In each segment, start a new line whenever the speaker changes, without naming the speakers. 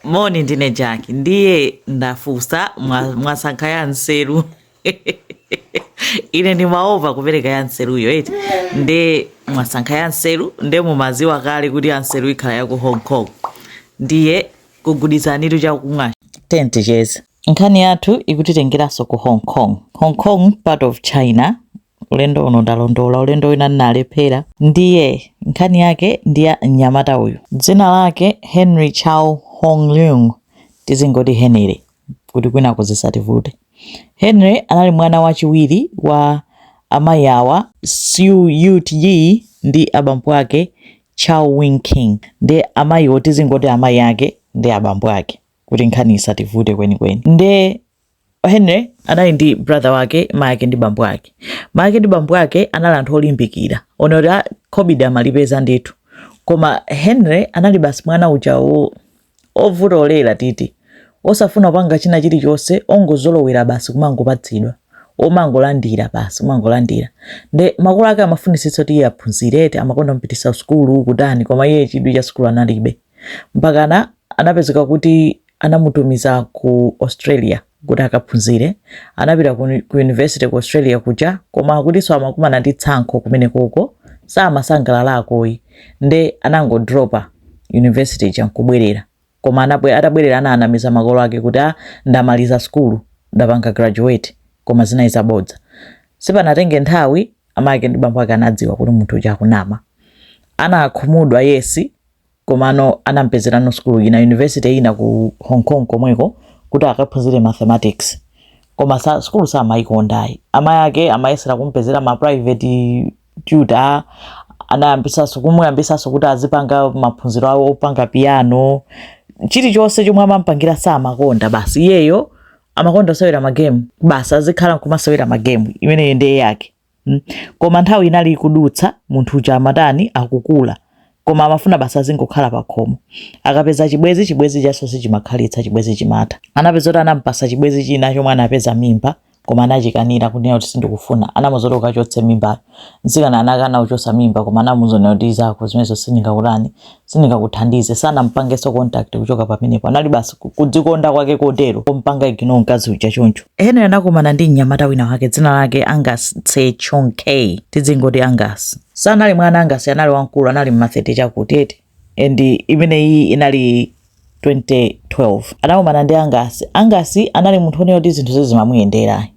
Moni ndine Jaki ndiye ndafusa mwasankha ya nseru ine ndimaopa kupereka ya nseruyo eti nde mwasankha ya nseru nde mumaziwa kale kuti ya nseru ikhala ya ku Hong Kong ndiye kugudizanitu chakumwa tente chezi. Nkhani yathu ikutitengeranso ku Hong Kong. Hong Kong part of China. Ulendo uno ndalondola, ulendo wina nalephera. Ndiye nkhani yake ndiya mnyamata uyu, dzina lake Henry Chau tizingoti Henry kuti kwina kuzisativute. Henry anali mwana wachiwiri wa amayi awa Siu Yi ndi abambo ake Chau Wing-king. Ndi amayiwo tizingoti amayi ake ndi abambo ake kuti nkhani isativute kwenikweni. Nde Henry anali ndi brother wake maake ndi bambo ake. Maake ndi bambo ake anali anthu olimbikira. Onora COVID amalipeza ndithu. Koma Henry anali basi mwana ujawo ovutolera titi. Osafuna panga china chilichonse ongozolowera basi kumangopatsidwa. Omangolandira basi kumangolandira. Nde makolo ake amafunisitsa kuti iye aphunzirete amakonda mpitisa sukulu kutani koma iye chidwi cha sukulu analibe. Mpakana anapezeka kuti anamutumiza ku Australia kuti akaphunzire. Anapita ku university ku Australia kuja koma akutinso amakumana ndi tsankho kumene koko samasangalalako. Nde anangodropa university chankubwerera. Koma atabwerera ananamiza makolo ake kuti ndamaliza skulu ndapanga graduate koma zinayi zabodza. Sipanatenge nthawi amake ndi bambo ake anadziwa kuti munthu uja akunama. Anakhumudwa yesi komano anampezerano skulu ina university ina ku Hong Kong komweko kuti akaphunzire mathematics. Koma skulu samayikondayi. Amayi ake amayesera kumpezera ma private tutor, anayambisaso kumuyambisaso kuti azipanga maphunziro awo opanga piano. Chilichonse chomwe amampangira samakonda basi iyeyo amakonda kusewera magame basi azikhala nkumasewera magame imene ndiye yake. Koma nthawi inali ikudutsa munthu uja amatani akukula koma amafuna basi azingokhala pakhomo. Akapeza chibwezi chaso sichimakhalitsa chibwezi chimata. Anapeza kuti anampasa chibwezi china chomwe anapeza mimba koma anachikanira kunena kuti sindikufuna. Anamuzoti ukachotse mimba. Nsikana anakana uchosa mimba koma anamuzonera kuti zako zimenezo sindingakuthandize. Sanampangeso contact kuchoka pamenepo. Anali basi kudzikonda kwake kotero kompanga ignore mkazi uja choncho. Henry anakumana ndi mnyamata wina wake dzina lake Angus Chong-kei tizingoti Angus. Sanali mwana Angus anali wankulu anali ma30 chakuti eti and imene iyi inali 2012. Anakumana ndi Angus. Angus anali munthu onena kuti zinthu zimamuyendera.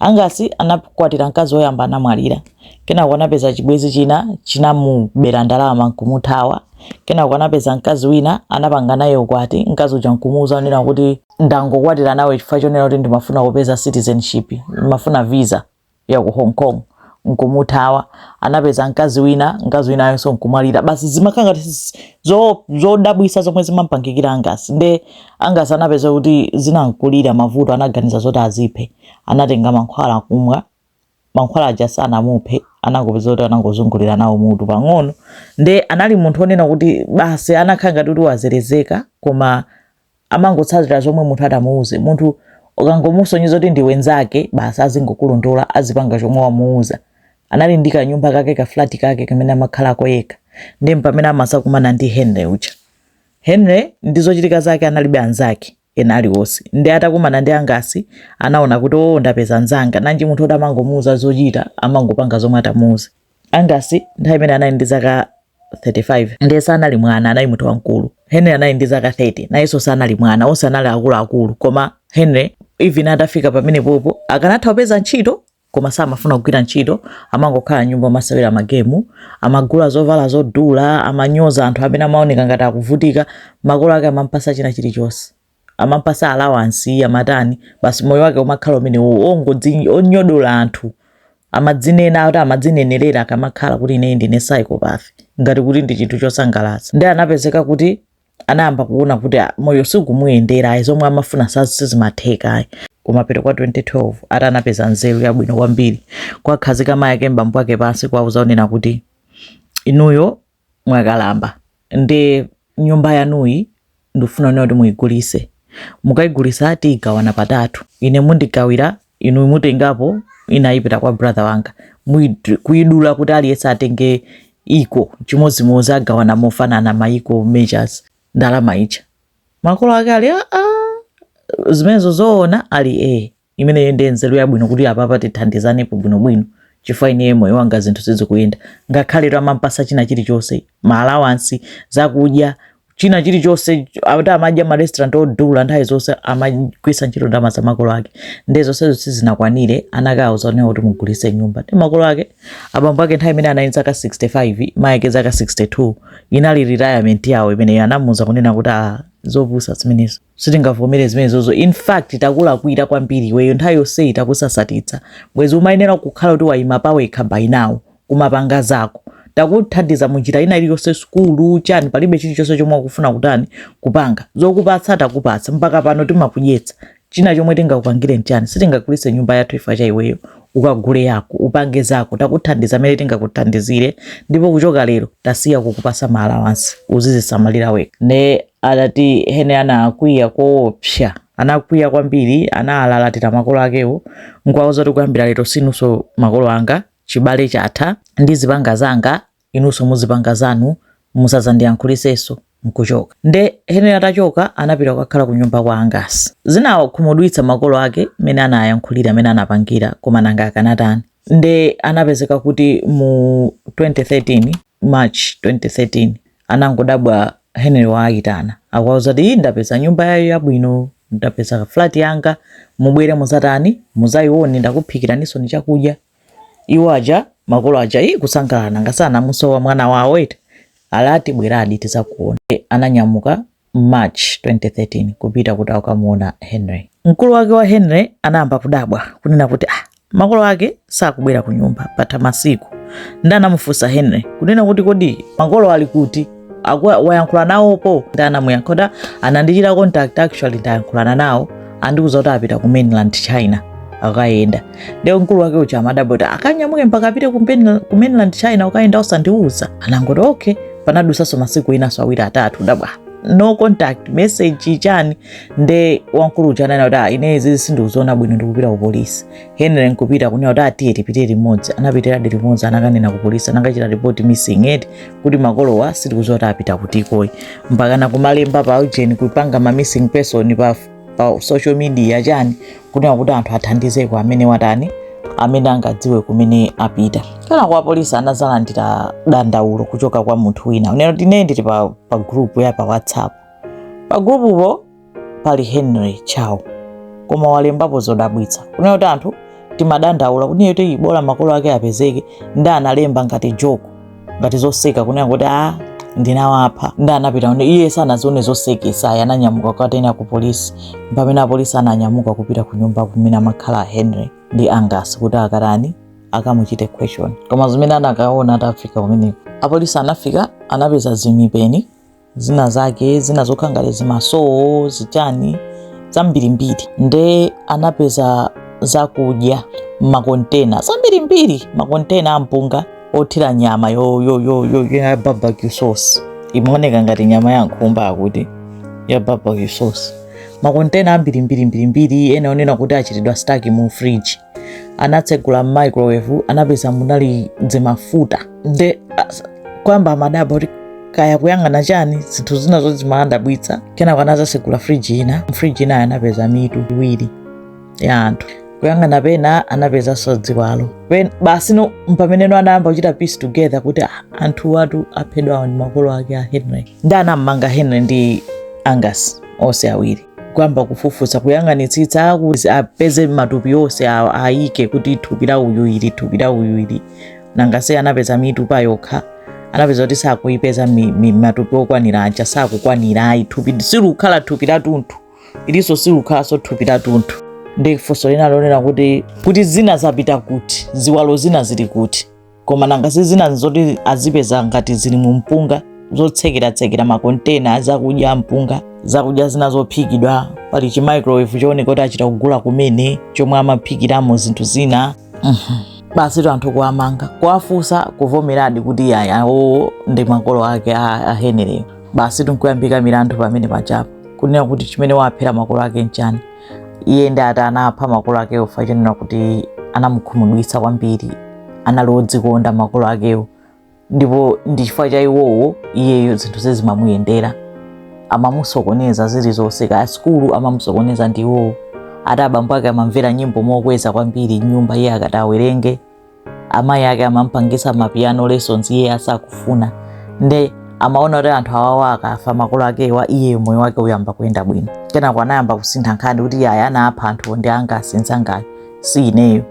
Angus anakwatira mkazi woyamba anamwalira. Kenako anapeza chibwezi china chinamubera ndalama kumuthawa. Kenako anapeza mkazi wina anapanga naye ukwati. Mkazi uja nkumuuza onena kuti ndangokwatira nawe chifukwa chonena kuti ndimafuna kupeza citizenship, ndimafuna visa ya ku Hong Kong. Nkumuthawa. Anapeza mkazi wina yonso nkumwalira. Basi zimakanga zodabwisa zomwe zimampangikira Angus. Nde Angus anapeza kuti zinankulira mavuto anaganiza zoti aziphe. Anatenga mankhwala kumwa. Mankhwala aja sanamuphe. Anangopeza kuti anangozungulira nawo mutu pang'ono. Nde anali munthu onena kuti basi anakhanga kuti wazerezeka koma amangotsatira zomwe munthu adamuuze. Munthu ukangomusonyeza kuti ndi wenzake basi azingokulondola azipanga chomwe wamuuza. Anali ndi kanyumba kake ka flat kake kamene amakhalako yekha. Ndi pamene amasakumana ndi Henry uja. Henry ndizochitika zake analibe anzake ena aliwonse. Ndi atakumana ndi Angus anaona kuti ndapeza anzanga nanji munthu oti amangomuuza zochita amangopanga zomwe atamuuza. Angus nthawi imene anali ndi zaka 35 ndiye sanali mwana anali munthu wankulu. Henry anali ndi zaka 30 nayenso sanali mwana onse anali akuluakulu koma Henry even atafika pamene popo akanatha kupeza ntchito koma samafuna kugwira ntchito amangokhala nyumba amasewera magemu amagula zovala zodula amanyoza anthu amene amaoneka ngati akuvutika. Makolo ake amampasa china chilichonse amampasa allowance amatani basi moyo wake umakhala umene onyodola anthu amadzinena kuti amadzinenerera akamakhala kuti ine ndine psychopath ngati kuti ndi chinthu chosangalatsa. Ndi anapezeka kuti anayamba kuona kuti moyo sikumuyendera zomwe amafuna sizimatheka. Kumapeto kwa 2012 anapeza nzeru yabwino kwambiri kwakhazika mayi ake mbambo ake pansi kwauza onena kuti inuyo mwakalamba ndi nyumba yanuyi ndifuna noti muyigulise. Mukayigulisa tigawana patatu. Ine mundigawira inu mutengapo ina ipita kwa brother wanga. Kuidula kuti aliyense atenge iko chimodzimodzi agawana mofanana maiko measures ndalama icha. makolo ake ali zimenezo zoona ali imene ndi nzeru yabwino kuti apapa tithandizanepo bwinobwino chifukwa ine moyo wanga zinthu sizikuyenda ngakhale amampasa china chilichonse ma allowance zakudya china chilichonse kuti amadya ma restaurant odula nthawi zonse amagwisa ntchito ndalama za makolo ake ndi zonsezo sizinakwanire anakauza kuti mugulitse nyumba ndi makolo ake abambo ake nthawi imene anali zaka 65 mayi zaka 62 inali retirement yawo imene anamuza kunena kuti zopusa zimenezo sitingavomere zimenezozo. In fact takulakwira kwambiri iweyo nthawi yonse takusasatitsa bwezi umayenera kukhala kuti wayima pawekha by now kumapanga zako takuthandiza munjira ina iliyonse skulu chani palibe chilichonse chomwe akufuna kutani kupanga zokupatsa takupatsa mpaka pano timakudyetsa china chomwe tingakupangire nchani sitingagulitse nyumba yathu ifa cha iweyo ukagule yako upange zako takuthandiza mene tingakuthandizire ndipo kuchoka lero tasiya kukupasa ma allowance uzizisamalira weka. Ne adati hene anakwiya koopsa anakwiya kwambiri analalatira makolo akewo ngwauza kuti kuyambira lero sinuso makolo anga chibale chatha ndi zipanga zanga inuso muzipanga zanu musazandiyankhulisenso nkuchoka. Nde hene atachoka anapita kukakhala ku nyumba kwa angasi zinawo kumudwitsa makolo ake mene anayankhulira mene anapangira koma nanga akanatani. Nde anapezeka kuti mu 2013 March 2013 anangodabwa Henry waayitana akuwauza kuti ndapeza nyumba yayo yabwino ndapeza flat yanga mubwere muzatani muzayione ndakuphikiraniso ni chakudya. Iwo aja makolo aja kusangalala ngasana musowa mwana wawo eti alati bweradi tizakuona. Ananyamuka March 2013 kupita kuti akamuona Henry. Mkulu wake wa Henry anayamba kudabwa kunena kuti makolo ake sakubwera ku nyumba patha masiku. Ndanamufunsa Henry kunena kuti kodi makolo ali kuti wayankhula nawopo. Ndanamuyankha anandichita contact actually ndayankhulana nawo andikuza kuti apita ku mainland China akayenda. Leo mkulu wake ucha amadabota akanyamuke mpaka apite ku mainland China ukayenda usandiuza. Anangoti okay panadusaso masiku inaso awiri atatu dabwa no contact message chani. Nde wankulu ucha anena kuti inezi sindiuziona bwino ndikupita ku polisi. Henry nkupita kunena kuti atiye tipite limodzi. Anapitira limodzi anakanena ku polisi anakachita report missing eti kuti makolowa sitikuziona kuti apita kutikoyi mpaka nakumalemba pa ujeni kupanga ma missing person pa social media chani kunena kuti anthu athandizeko amene watani amene angadziwe kumene apita. Kana kwa polisi anazalandira dandaulo kuchoka kwa munthu wina unena kuti ine ndili pa group ya pa WhatsApp. Pa groupupo pali Henry Chau koma walembapo zodabwitsa kunena kuti anthu timadandaula kunena kuti bola makolo ake apezeke. Nda analemba ngati joke ngati zoseka kunena kuti ndinawapha. Nda anapita iye sanazione zosekesa ananyamuka kwatena ku polisi pamene apolisi ananyamuka kupita ku nyumba kumene amakhala Henry ndi angasi kuti akarani akamuchite question. Koma zimene anakaona atafika kumeneko apolisi anafika anapeza zimipeni zina zake zina zokhangale zimasoo zichani zambirimbiri. Nde anapeza zakudya makontena zambirimbiri makontena ampunga othira nyama ya barbecue sauce imoneka ngati nyama ya nkhumba akuti ya barbecue sauce. Makontena ambirimbiri ene onena kuti achitidwa stuck mu fridge. Anatsegula microwave anapeza munali zimafuta. Nde kwamba amadabwa kuti kaya kuyang'ana chani zinthu zina zozimayandabwitsa. Kenako anazasegula fridge ina anapeza mitu iwiri ya anthu. Kuyang'ana pena anapeza sodziwalo basi no mpameneno anayamba kuchita piece together kuti anthu watu aphedwa ndi makolo ake a Henry. Ndanamanga Henry ndi Angus onse awiri kwamba kufufuza kuyang'anitsitsa kuti apeze matupi onse ayike kuti thupi la uyu ili nangase anapeza mitu pa yokha. Anapeza kuti sakuyipeza matupi okwanira aja sakukwanira thupi silukhala thupi la tunthu iliso silukhala so thupi la tunthu. Ndi funso lina lonena kuti zina zapita kuti ziwalo zina zili kuti koma nangasi zina nzoti azipeza ngati zili mu mpunga zotsekera makontena zakudya mpunga zakudya zina zophikidwa pali chi microwave chooneka kuti achita kugula kumene chomwe amaphikiramo zinthu zina. Basi anthu kuamanga kuafusa kuvomeradi kuti yawo ndi makolo ake a Henry. Basi tinkuyambika milandu pamene pachapo kunena kuti chimene waphera makolo ake nchani. Iye ndi anapha makolo akewo fachenera kuti anamukhumudwitsa kwambiri analodzikonda makolo akewo ndipo ndi chifukwa cha iwowo iyeyo zinthu zimamuyendera amamusokoneza zilizonse ka skulu amamusokoneza ndiwo ati abambo ake amamvera nyimbo mokweza kwambiri nyumba iye akati awerenge amayi ake amampangisa mapiano lessons iye asakufuna nde amaona kuti anthu awawa akafa makolo akewa iye moyo wake uyamba kuyenda bwino kenako anayamba kusintha nkhani kuti iye anapha anthu ndi angasinza ngayo si ineyo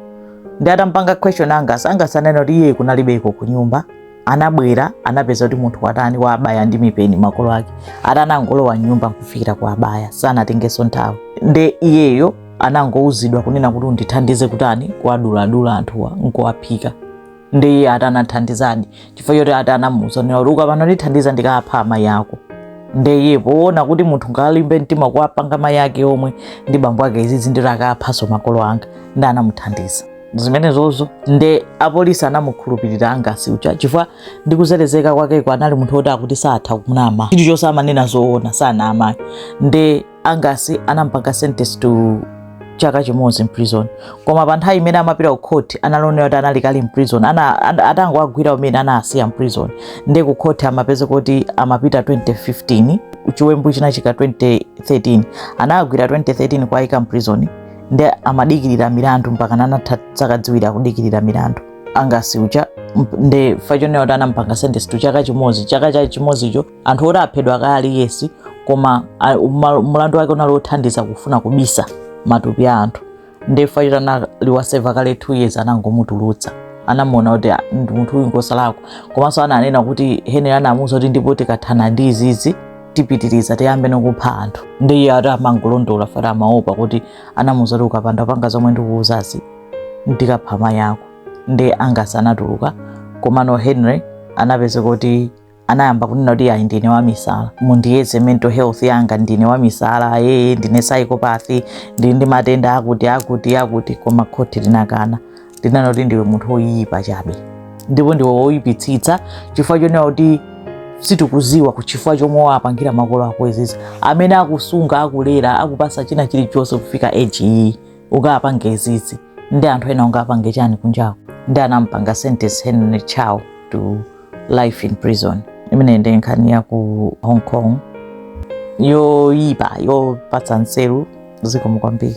ndi atampanga question angasi anena kuti iye kunalibeko ku nyumba anabwera anapeza kuti munthu watani wabaya ndi mipeni makolo ake atanangolowa nyumba kufikira kwa abaya sanatengeso nthawi nde iyeyo anangouzidwa kunena kuti undithandize kutani kuadula anthuwa nkuwaphika ndi iye atanathandizadi chifukwa choti atanamuza nena kuti ukapanda ndithandiza ndikapha amayi ako nde iye poona kuti munthu ngalimbe mtima kuwapanga amayi ake omwe ndi bambo ake izizi ndiro akaphaso makolo anga ndi anamuthandiza zimenezozo nde apolisi anamukhulupirira angasi ucha chifukwa ndikuzelezeka kwakeko anali munthu woti akuti satha kunama chinthu chonse amanena zoona sanama nde angasi anampanga sentence to chaka chimodzi mprison koma pa nthawi imene amapita ku court analonera kuti anali kali mprison atangowagwira umene anasiya mprison nde ku court amapeza kuti amapita 2015 chiwembu chinachika 2013 anagwira 2013 kwaika mprison nde amadikirira milandu mpaka nanatha zaka ziwiri akudikirira milandu angasi ucha nde fachonera kuti anampanga sentence to chaka chimodzicho anthu oti aphedwa kali yesi koma mulandu wake unali othandiza kufuna kubisa matupi a anthu nde fachita analiwaseva kale 2 years anangomutulutsa anamuona kuti ndi munthu uyu ngosalako komanso ananena kuti henera anamuza kuti ndipo tikathana ndi izizi tipitiriza tiyambe nokupha anthu ndi iye ati amangolondola fati amaopa kuti anamuza kuti ukapanda panga zomwe ndikuuzazi ndikapha amayi ako nde angasi anatuluka komano Henry anapeza kuti anayamba kunena kuti ayi ndine wamisala mundiyeze mental health yanga ndine wamisala ndine psychopathy ndili ndi matenda akuti koma khoti linakana linanena kuti ndiwe munthu woyipa chabe ndipo ndiwe woyipitsitsa chifukwa chonena kuti situkuziwa kuchifukwa chomwe wapangira makolo ako izizi amene akusunga akulera akupasa china chilichonse kufika age iyi ukapange izizi ndi anthu ena ungapange chani kunjako ndi anampanga sentence Henry Chau to life in prison imene ndi nkhani ya ku Hong Kong yoyipa yopatsa nzeru zikomo kwambiri.